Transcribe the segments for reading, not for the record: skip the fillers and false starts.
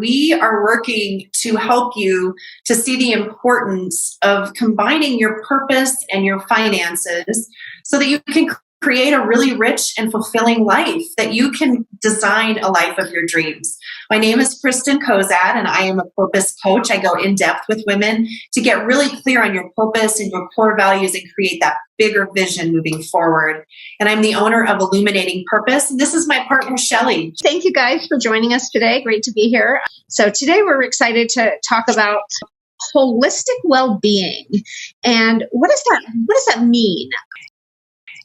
we are working to help you to see the importance of combining your purpose and your finances so that you can create a really rich and fulfilling life, that you can design a life of your dreams. My name is Kristen Kozad, and I am a purpose coach. I go in depth with women to get really clear on your purpose and your core values and create that bigger vision moving forward. And I'm the owner of Illuminating Purpose. And this is my partner, Shelly. Thank you guys for joining us today. Great to be here. So today we're excited to talk about holistic well-being. And what does that mean?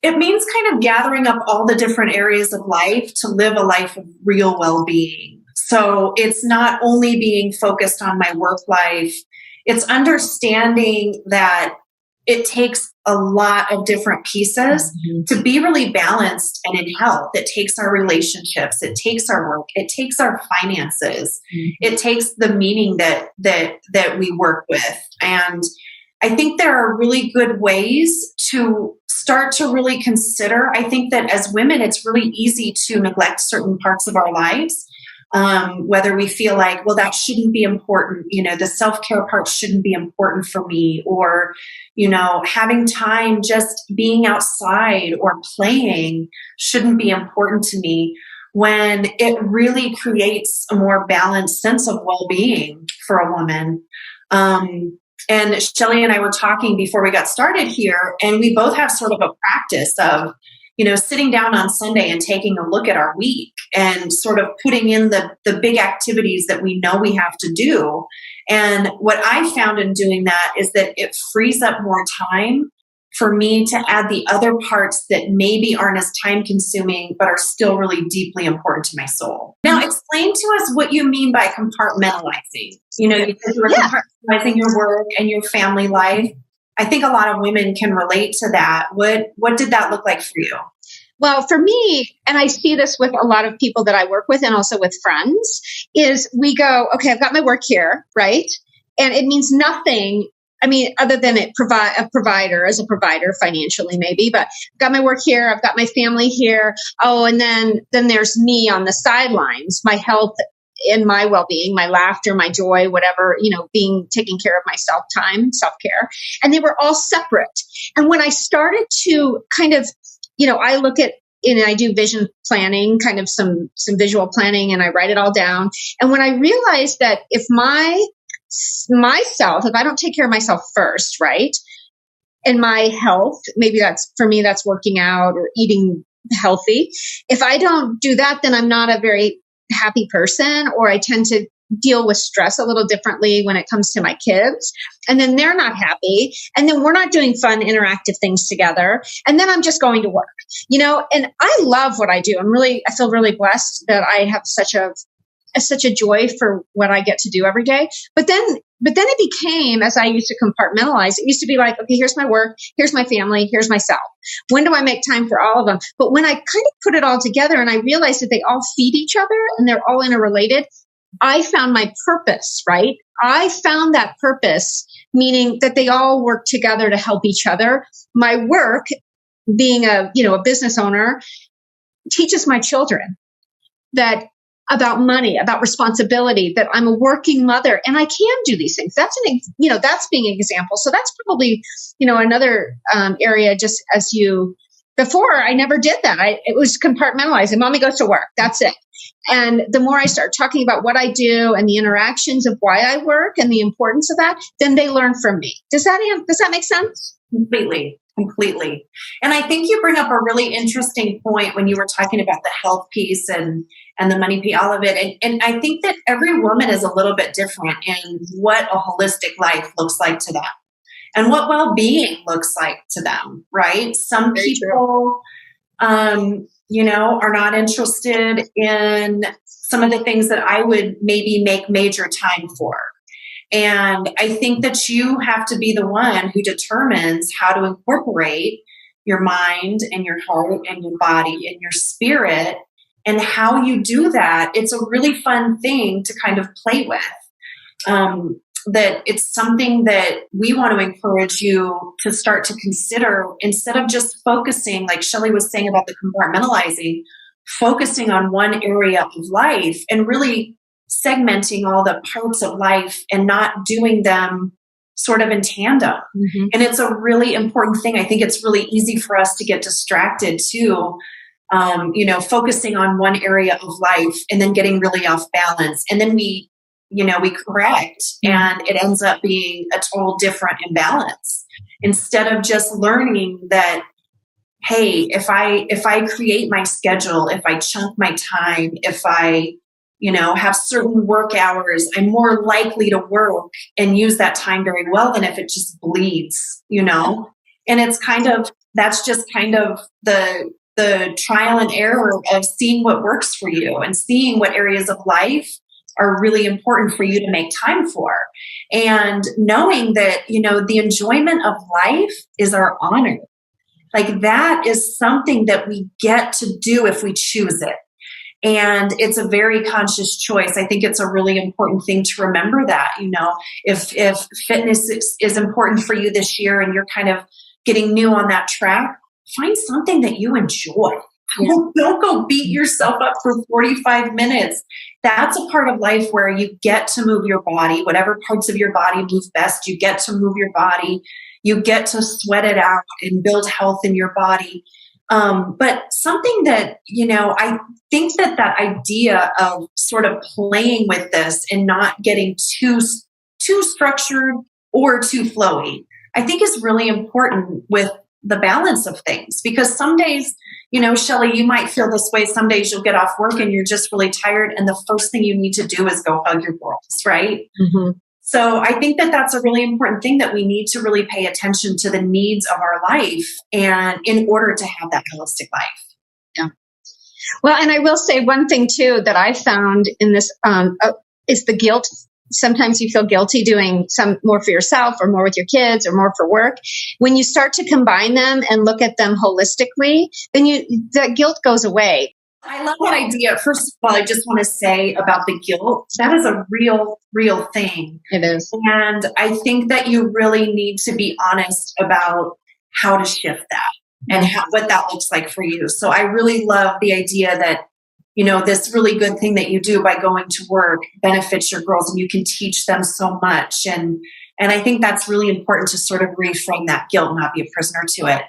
It means kind of gathering up all the different areas of life to live a life of real well-being. So it's not only being focused on my work life, it's understanding that it takes a lot of different pieces to be really balanced and in health. It takes our relationships, it takes our work, it takes our finances, it takes the meaning that we work with. And I think there are really good ways to start to really consider. I think that as women, it's really easy to neglect certain parts of our lives, whether we feel like, well, that shouldn't be important. The self-care part shouldn't be important for me, or, having time just being outside or playing shouldn't be important to me, when it really creates a more balanced sense of well-being for a woman. And Shelly and I were talking before we got started here, and we both have sort of a practice of, sitting down on Sunday and taking a look at our week and sort of putting in the big activities that we know we have to do. And what I found in doing that is that it frees up more time for me to add the other parts that maybe aren't as time consuming, but are still really deeply important to my soul. Now, explain to us what you mean by compartmentalizing. You said you were compartmentalizing your work and your family life. I think a lot of women can relate to that. What did that look like for you? Well, for me, and I see this with a lot of people that I work with and also with friends, is we go, okay, I've got my work here, right? And it means nothing. I mean, other than a provider financially, maybe, but I've got my work here. I've got my family here. Oh, and then there's me on the sidelines, my health and my well-being, my laughter, my joy, whatever, taking care of myself, time, self-care. And they were all separate. And when I started to kind of, I look at, and I do vision planning, kind of some visual planning, and I write it all down. And when I realized that if if I don't take care of myself first, right? And my health, maybe that's working out or eating healthy. If I don't do that, then I'm not a very happy person, or I tend to deal with stress a little differently when it comes to my kids. And then they're not happy. And then we're not doing fun, interactive things together. And then I'm just going to work, and I love what I do. I feel really blessed that I have such a joy for what I get to do every day. But then it became, as I used to compartmentalize, it used to be like, okay, here's my work, here's my family, here's myself. When do I make time for all of them? But when I kind of put it all together and I realized that they all feed each other and they're all interrelated, I found my purpose, right? I found that purpose, meaning that they all work together to help each other. My work, being a business owner, teaches my children about money, about responsibility, that I'm a working mother and I can do these things. That's that's being an example. So that's probably, another area, just as before I never did that. It was compartmentalizing. Mommy goes to work. That's it. And the more I start talking about what I do and the interactions of why I work and the importance of that, then they learn from me. Does that make sense? Completely. And I think you bring up a really interesting point when you were talking about the health piece and the money piece, all of it. And I think that every woman is a little bit different in what a holistic life looks like to them and what well-being looks like to them, right? Some people, are not interested in some of the things that I would maybe make major time for. And I think that you have to be the one who determines how to incorporate your mind and your heart and your body and your spirit, and how you do that. It's a really fun thing to kind of play with. That it's something that we want to encourage you to start to consider, instead of just focusing, like Shelly was saying about the compartmentalizing, focusing on one area of life and really segmenting all the parts of life and not doing them sort of in tandem. And it's a really important thing. I think it's really easy for us to get distracted too, focusing on one area of life and then getting really off balance. And then we correct, and it ends up being a total different imbalance. Instead of just learning that, hey, if I create my schedule, if I chunk my time, if I, have certain work hours, I'm more likely to work and use that time very well than if it just bleeds, And it's that's just kind of the trial and error of seeing what works for you and seeing what areas of life are really important for you to make time for. And knowing that, the enjoyment of life is our honor. Like that is something that we get to do if we choose it. And it's a very conscious choice. I think it's a really important thing to remember that, if fitness is important for you this year and you're kind of getting new on that track, find something that you enjoy. Don't go beat yourself up for 45 minutes. That's a part of life where you get to move your body, whatever parts of your body move best, you get to move your body, you get to sweat it out and build health in your body. But something that, I think that idea of sort of playing with this and not getting too structured or too flowy, I think is really important with the balance of things. Because some days, Shelley, you might feel this way. Some days you'll get off work and you're just really tired. And the first thing you need to do is go hug your girls, right? So I think that that's a really important thing, that we need to really pay attention to the needs of our life, and in order to have that holistic life. Yeah. Well, and I will say one thing too that I found in this is the guilt. Sometimes you feel guilty doing some more for yourself or more with your kids or more for work. When you start to combine them and look at them holistically, then that guilt goes away. I love that idea. First of all, I just want to say about the guilt, that is a real thing. It is. And I think that you really need to be honest about how to shift that and what that looks like for you. So I really love the idea that, this really good thing that you do by going to work benefits your girls, and you can teach them so much. And I think that's really important to sort of reframe that guilt, not be a prisoner to it.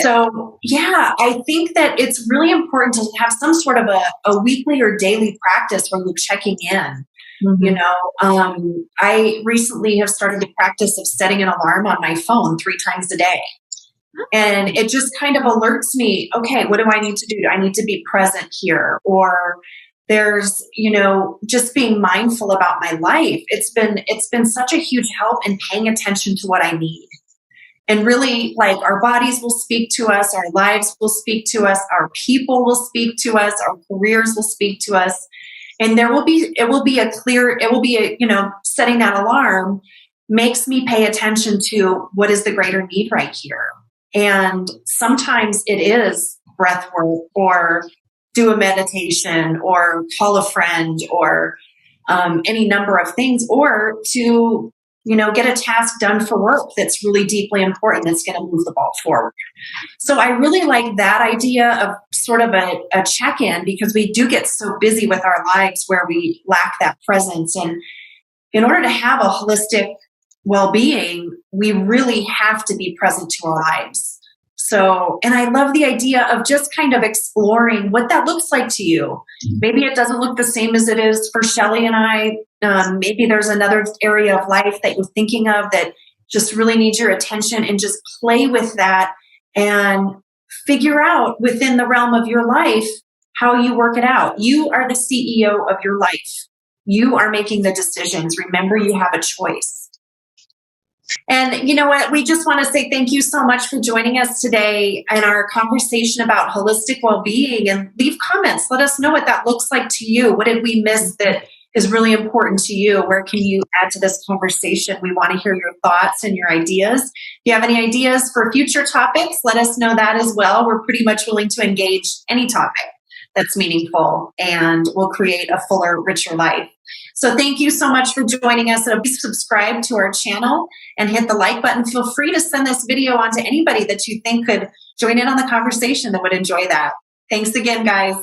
So, I think that it's really important to have some sort of a weekly or daily practice where you're checking in. I recently have started the practice of setting an alarm on my phone 3 times a day. And it just kind of alerts me, okay, what do I need to do? I need to be present here. Or there's, just being mindful about my life. It's been such a huge help in paying attention to what I need. And really, like, our bodies will speak to us, our lives will speak to us, our people will speak to us, our careers will speak to us. And setting that alarm makes me pay attention to what is the greater need right here. And sometimes it is breath work, or do a meditation, or call a friend, or any number of things, or to get a task done for work that's really deeply important, that's going to move the ball forward. So I really like that idea of sort of a check-in, because we do get so busy with our lives where we lack that presence. And in order to have a holistic well-being, we really have to be present to our lives. So, and I love the idea of just kind of exploring what that looks like to you. Maybe it doesn't look the same as it is for Shelley and I. Maybe there's another area of life that you're thinking of that just really needs your attention, and just play with that and figure out within the realm of your life how you work it out. You are the CEO of your life. You are making the decisions. Remember, you have a choice. And you know what? We just want to say thank you so much for joining us today in our conversation about holistic well-being, and leave comments. Let us know what that looks like to you. What did we miss that is really important to you? Where can you add to this conversation? We want to hear your thoughts and your ideas. If you have any ideas for future topics, let us know that as well. We're pretty much willing to engage any topic that's meaningful, and will create a fuller, richer life. So thank you so much for joining us. Please subscribe to our channel and hit the like button. Feel free to send this video on to anybody that you think could join in on the conversation that would enjoy that. Thanks again, guys.